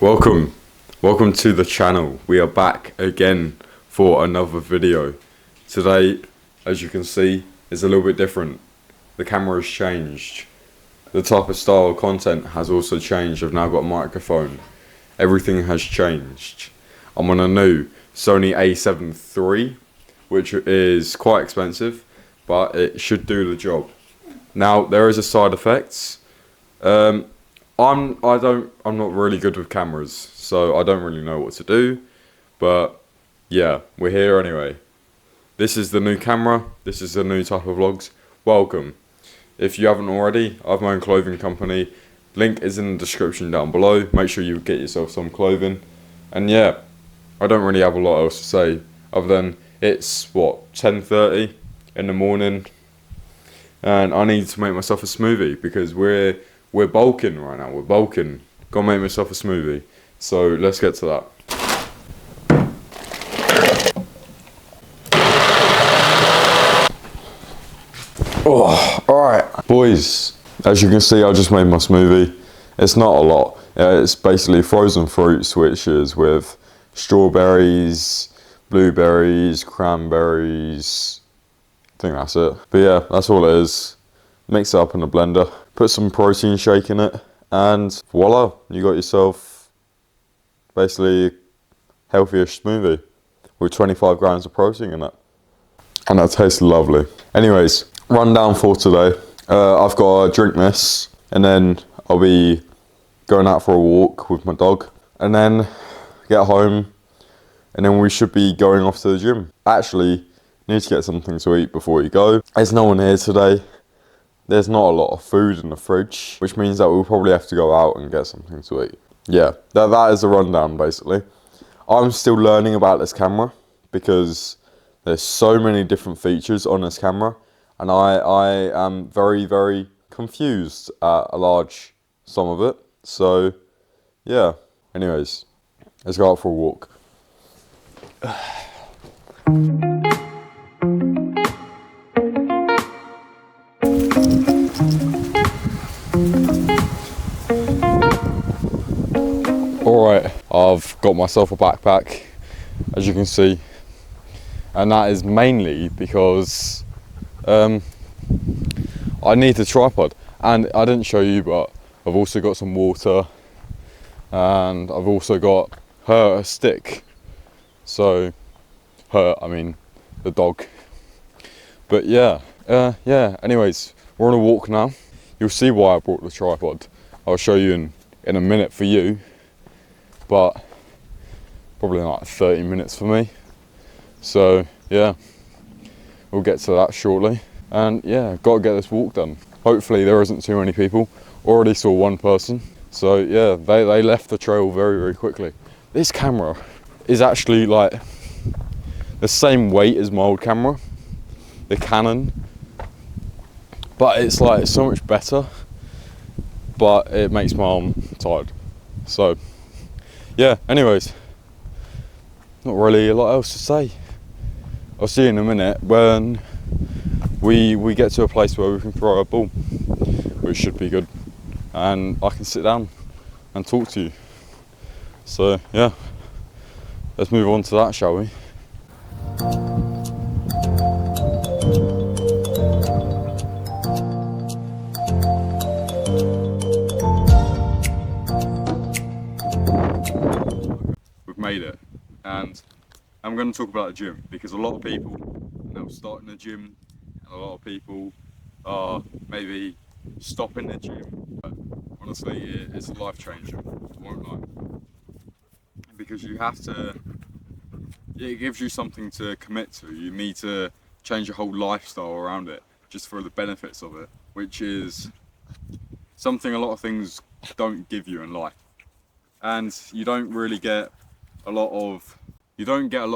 Welcome to the channel. We are back again for another video. Today, as you can see, is a little bit different. The camera has changed. The type of style of content has also changed. I've now got a microphone. Everything has changed. I'm on a new Sony A7 III, which is quite expensive, but it should do the job. Now, there is a side effect. I'm not really good with cameras, so I don't really know what to do, but yeah, we're here anyway. This is the new camera, this is the new type of vlogs. Welcome. If you haven't already, I have my own clothing company. Link is in the description down below. Make sure you get yourself some clothing. And yeah, I don't really have a lot else to say other than it's 10:30 in the morning, and I need to make myself a smoothie because we're bulking right now. We're bulking. Gotta make myself a smoothie. So let's get to that. Oh, alright. Boys, as you can see, I just made my smoothie. It's not a lot. It's basically frozen fruits, which is with strawberries, blueberries, cranberries. I think that's it. But yeah, that's all it is. Mix it up in a blender. Put some protein shake in it. And voila, you got yourself basically a healthy-ish smoothie with 25 grams of protein in it. And that tastes lovely. Anyways, rundown for today. I've got to drink this, and then I'll be going out for a walk with my dog, and then get home, and then we should be going off to the gym. Actually, need to get something to eat before you go. There's no one here today. There's not a lot of food in the fridge, which means that we'll probably have to go out and get something to eat. Yeah, that is the rundown basically. I'm still learning about this camera because there's so many different features on this camera, and I am very, very confused at a large some of it. So yeah, anyways, let's go out for a walk. Alright, I've got myself a backpack, as you can see, and that is mainly because I need a tripod. And I didn't show you, but I've also got some water, and I've also got a stick. So, I mean the dog. But yeah, anyways, we're on a walk now. You'll see why I brought the tripod. I'll show you in a minute for you. But probably like 30 minutes for me. So yeah, we'll get to that shortly. And yeah, got to get this walk done. Hopefully there isn't too many people. Already saw one person. So yeah, they left the trail very, very quickly. This camera is actually like the same weight as my old camera, the Canon. But it's like so much better. But it makes my arm tired. So yeah, anyways, not really a lot else to say. I'll see you in a minute when we get to a place where we can throw a ball, which should be good, and I can sit down and talk to you. So yeah, let's move on to that, shall we? Made it, and I'm going to talk about the gym because a lot of people are now starting the gym, and a lot of people are maybe stopping the gym. But honestly, it's a life changer, I won't lie, because you have to. It gives you something to commit to. You need to change your whole lifestyle around it just for the benefits of it, which is something a lot of things don't give you in life, and you don't get a lot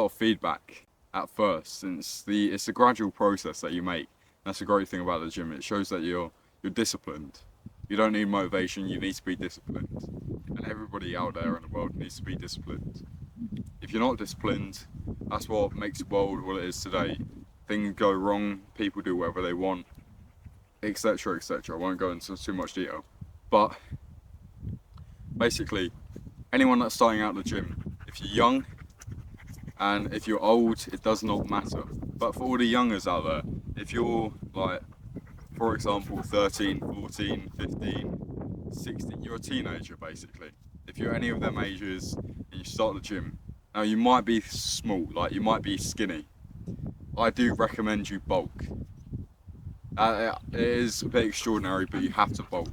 of feedback at first, since it's a gradual process that you make. That's a great thing about the gym. It shows that you're disciplined. You don't need motivation, you need to be disciplined. And everybody out there in the world needs to be disciplined. If you're not disciplined, that's what makes the world what it is today. Things go wrong, people do whatever they want, etc, etc. I won't go into too much detail, but basically anyone that's starting out the gym, if you're young and if you're old, it does not matter. But for all the youngers out there, if you're like, for example, 13, 14, 15, 16, you're a teenager basically. If you're any of them ages and you start the gym, now you might be small, like you might be skinny. I do recommend you bulk. It is a bit extraordinary, but you have to bulk.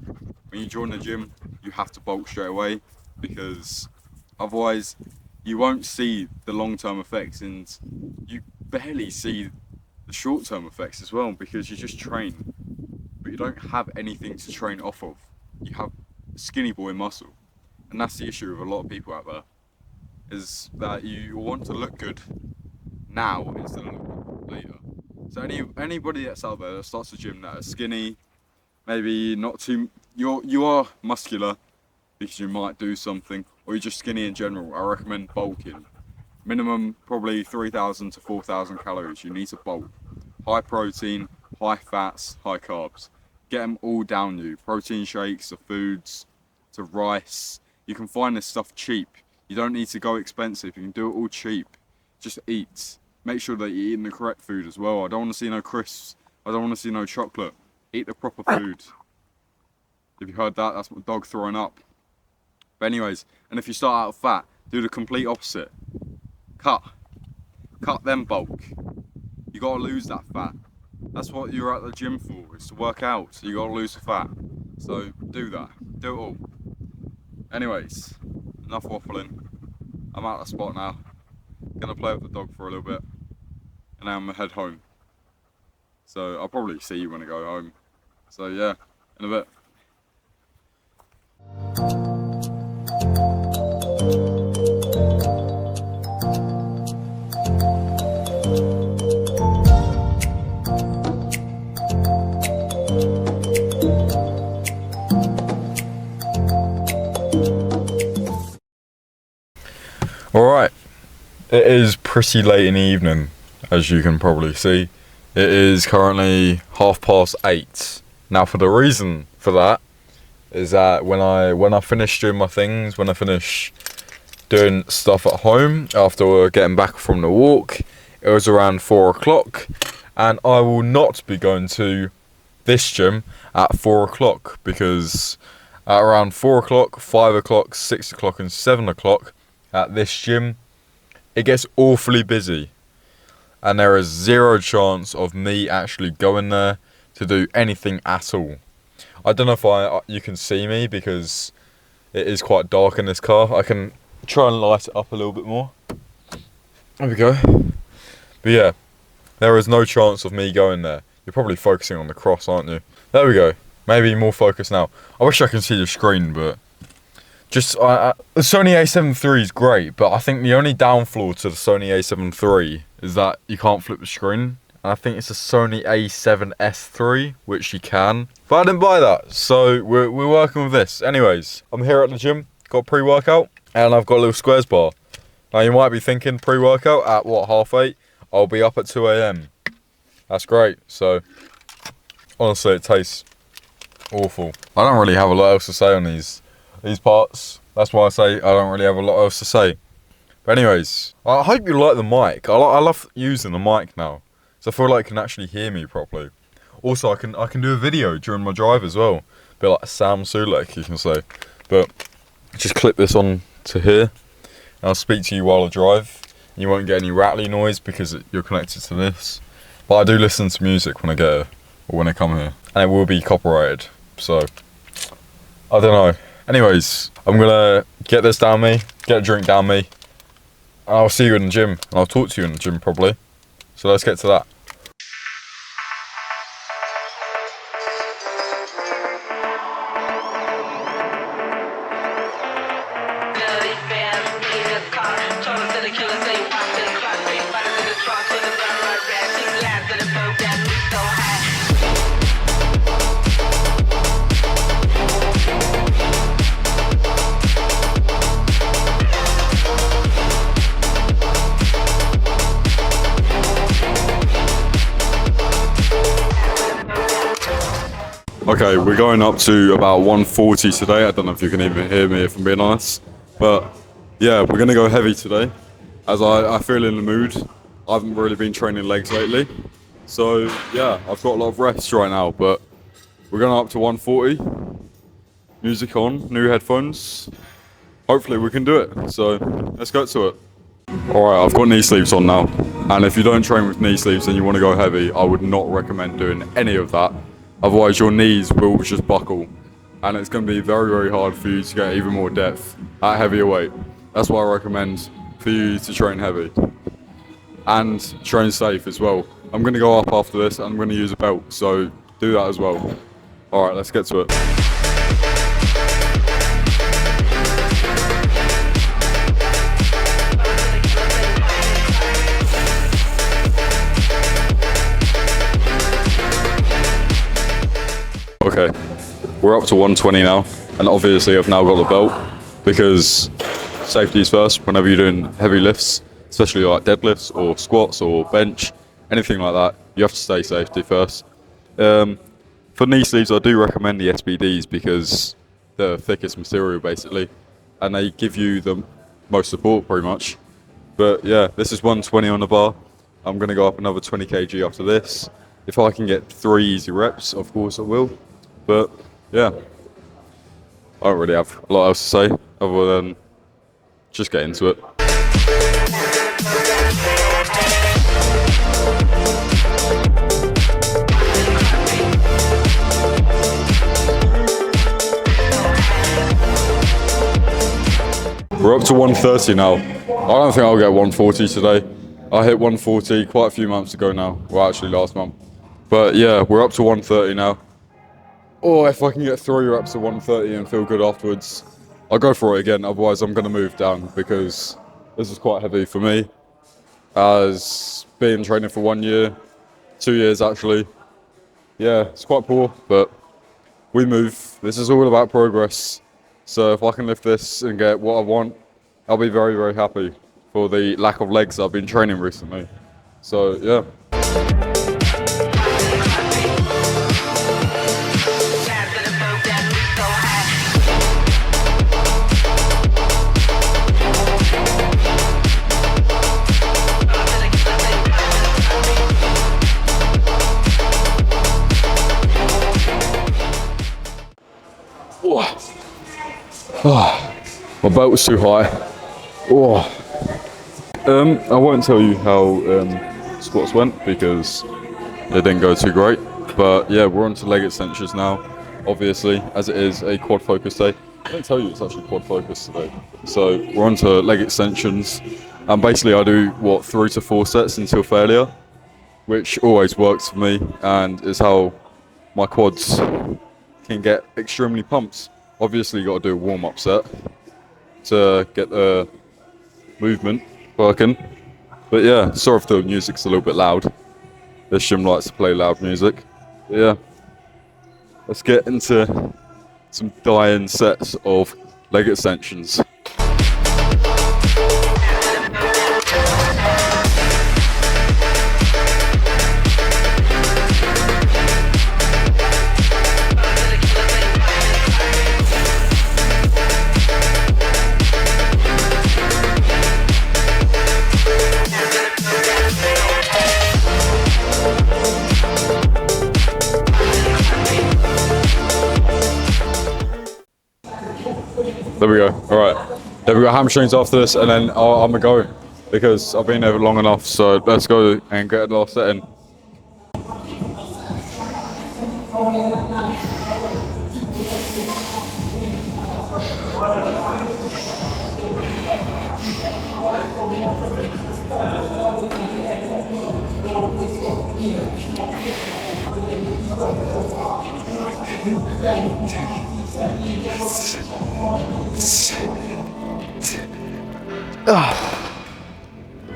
When you join the gym, you have to bulk straight away, because otherwise you won't see the long-term effects, and you barely see the short-term effects as well, because you just train, but you don't have anything to train off of. You have skinny boy muscle, and that's the issue with a lot of people out there, is that you want to look good now instead of later. So anybody that's out there that starts the gym that is skinny, maybe not too, you are muscular because you might do something, or you're just skinny in general, I recommend bulking. Minimum probably 3,000 to 4,000 calories. You need to bulk. High protein, high fats, high carbs. Get them all down you. Protein shakes, to foods, to rice. You can find this stuff cheap. You don't need to go expensive. You can do it all cheap. Just eat. Make sure that you're eating the correct food as well. I don't want to see no crisps. I don't want to see no chocolate. Eat the proper food. If you heard that, that's my dog throwing up. But anyways, and if you start out fat, do the complete opposite. Cut then bulk. You gotta lose that fat. That's what you're at the gym for, is to work out. So you gotta lose the fat. So do that. Do it all. Anyways, enough waffling. I'm out of the spot now. Gonna play with the dog for a little bit, and then I'm gonna head home. So I'll probably see you when I go home. So yeah, in a bit. Alright, it is pretty late in the evening, as you can probably see. It is currently 8:30. Now, for the reason for that is that when I finish doing my things, when I finish doing stuff at home after getting back from the walk, it was around 4 o'clock, and I will not be going to this gym at 4 o'clock, because at around 4 o'clock, 5 o'clock, 6 o'clock and 7 o'clock at this gym, it gets awfully busy, and there is zero chance of me actually going there to do anything at all. I don't know if you can see me, because it is quite dark in this car. I can try and light it up a little bit more. There we go. But yeah, there is no chance of me going there. You're probably focusing on the cross, aren't you? There we go. Maybe more focus now. I wish I could see the screen, but just the Sony a7 III is great, but I think the only downfall to the Sony a7 III is that you can't flip the screen. And I think it's a Sony a7S III, which you can. But I didn't buy that, so we're working with this. Anyways, I'm here at the gym, got pre-workout, and I've got a little squares bar. Now you might be thinking, pre-workout at what, 8:30? I'll be up at 2 AM. That's great. So honestly, it tastes awful. I don't really have a lot else to say on these parts. That's why I say I don't really have a lot else to say. But anyways, I hope you like the mic. I love using the mic now, so I feel like you can actually hear me properly. Also, I can do a video during my drive as well, a bit like Sam Sulek, you can say. But just clip this on to here, and I'll speak to you while I drive. You won't get any rattly noise because you're connected to this. But I do listen to music when I get here, or when I come here, and it will be copyrighted. So I don't know. Anyways, I'm gonna get this down me, get a drink down me, and I'll see you in the gym, and I'll talk to you in the gym probably. So let's get to that. Okay, we're going up to about 140 today. I don't know if you can even hear me, if I'm being honest. But yeah, we're gonna go heavy today, as I feel in the mood. I haven't really been training legs lately, so yeah, I've got a lot of reps right now. But we're going up to 140. Music on, new headphones. Hopefully we can do it. So let's go to it. All right, I've got knee sleeves on now, and if you don't train with knee sleeves and you want to go heavy, I would not recommend doing any of that. Otherwise, your knees will just buckle, and it's going to be very, very hard for you to get even more depth at heavier weight. That's why I recommend for you to train heavy and train safe as well. I'm going to go up after this, and I'm going to use a belt, so do that as well. All right, let's get to it. Okay, we're up to 120 now, and obviously I've now got the belt because safety is first whenever you're doing heavy lifts, especially like deadlifts or squats or bench, anything like that. You have to stay safety first. For knee sleeves, I do recommend the SBDs because they're the thickest material basically, and they give you the most support pretty much. But yeah, this is 120 on the bar. I'm going to go up another 20 kg after this. If I can get 3 easy reps, of course I will. But yeah, I don't really have a lot else to say other than just get into it. We're up to 130 now. I don't think I'll get 140 today. I hit 140 quite a few months ago now. Well, actually last month. But yeah, we're up to 130 now. Or if I can get 3 reps of 130 and feel good afterwards, I'll go for it again. Otherwise, I'm going to move down because this is quite heavy for me. As being training for 1 year, 2 years actually. Yeah, it's quite poor, but we move. This is all about progress. So if I can lift this and get what I want, I'll be very, very happy for the lack of legs I've been training recently. So yeah. Oh, my belt was too high. Oh. I won't tell you how squats went because they didn't go too great. But yeah, we're on to leg extensions now, obviously, as it is a quad focus day. I didn't tell you it's actually quad focus today. So we're on to leg extensions. And basically I do, 3 to 4 sets until failure, which always works for me and is how my quads can get extremely pumped. Obviously, you got to do a warm-up set to get the movement working. But yeah, sorry if the music's a little bit loud. This gym likes to play loud music. But yeah, let's get into some dying sets of leg extensions. There we go. All right. Then we got hamstrings after this, and then I'm gonna go because I've been there long enough. So let's go and get the last set in.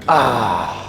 Ah.